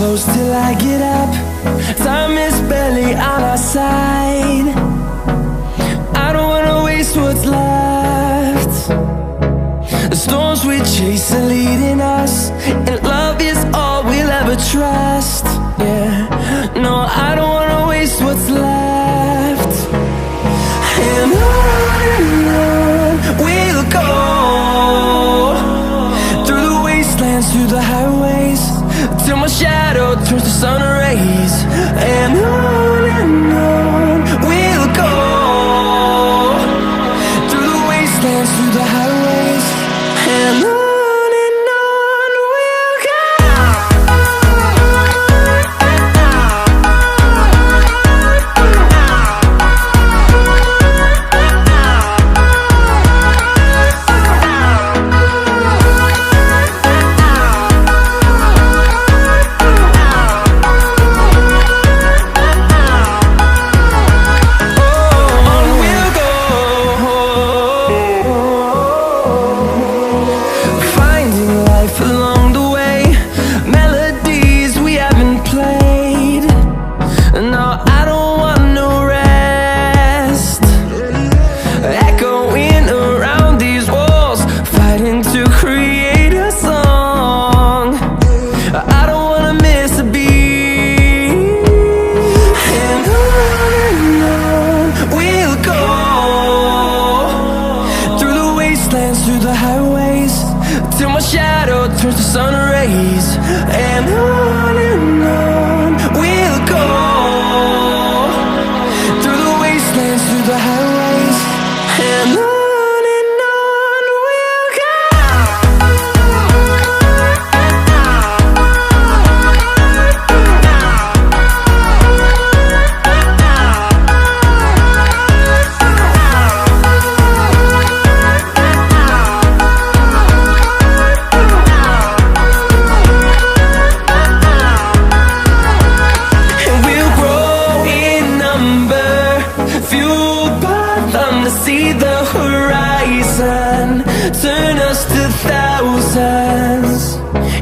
close till I get up. Time is barely on our side. I don't wanna waste what's left. The storms we chase are leading us, and love is all we'll ever trust. Yeah, no, I don't wanna waste what's left. And on we'll go, through the wastelands, through the highways, till my shadow turns to sun rays. And on we'll go, through the wastelands, through the highways, and on we'll go. Through the highways, till my shadow turns to sun rays. And on we'll go, through the wastelands, through the highways, and on we'll go. See the horizon turn us to thousands,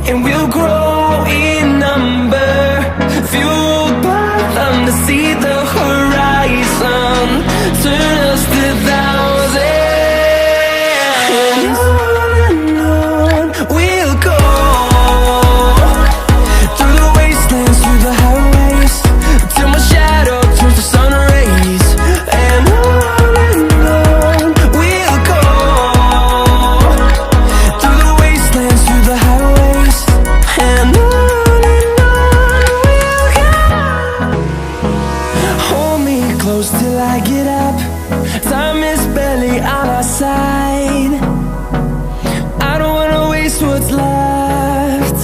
and we'll grow in number, fueled by them. To see the horizon turn us to thousands, and on we'll go, through the wastelands, through the highways, till my shadow turns to sun rays. And close till I get up. Time is barely on our side. I don't wanna waste what's left.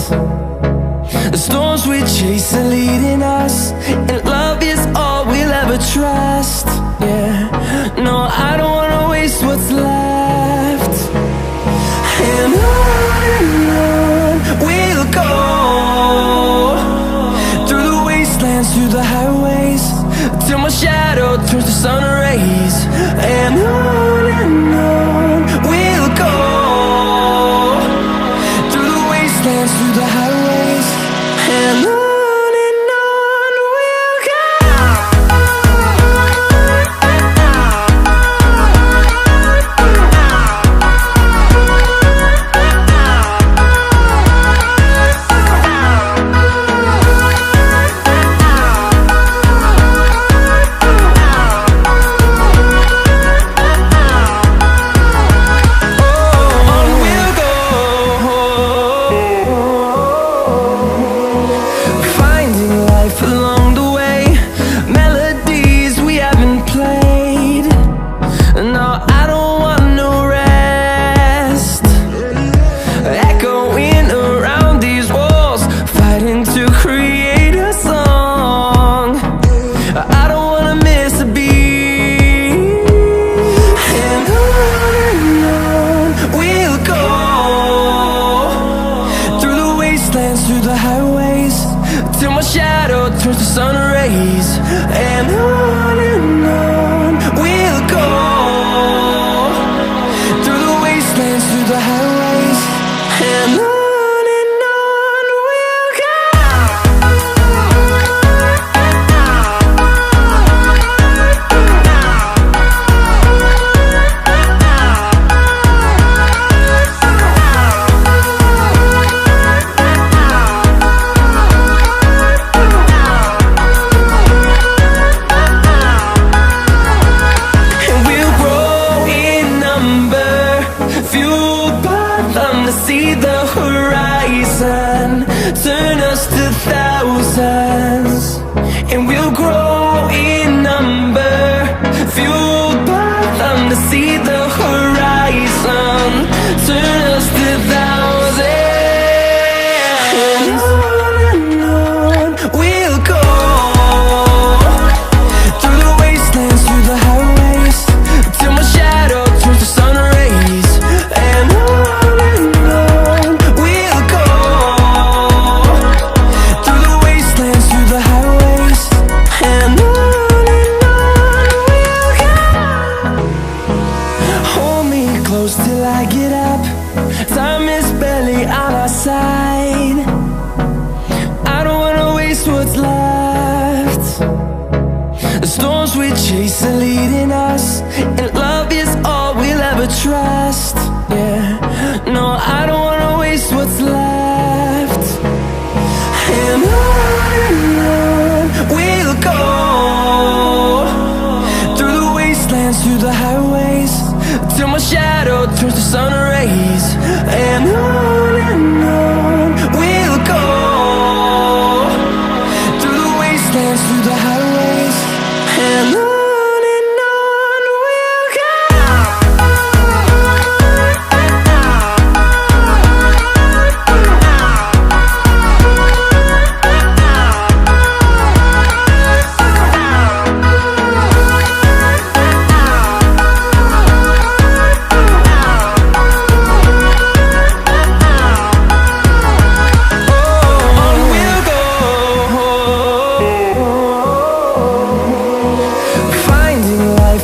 The storms we chase are leading us, and love is all we'll ever trust. Yeah, no, I don't wanna waste what's left. And on we'll go, through the wastelands, through the highways, till my shadow turns to sun rays. And on we'll go, through the wastelands, through the highways, and on. Shadow turns to sun rays. And on we'll go, through the wastelands, through the highways, and on we'll go. chase are leading us, and love is all we'll ever trust. Yeah, no, I don't wanna waste what's left. And on we'll go, through the wastelands, through the highways, till my shadow turns to sun rays. And on we'll go, through the wastelands, through the highways, and on we'll go.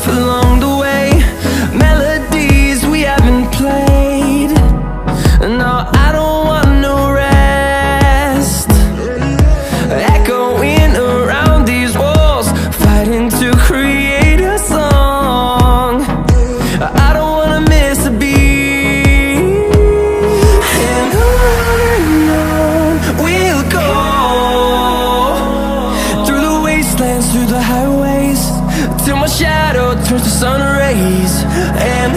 Along the way, melodies we haven't played. No, I don't want no rest. Echoing around these walls, fighting to create a song. I don't wanna miss a beat. And on we'll go, through the wastelands, through the highways, till my shadow turns to sun rays. And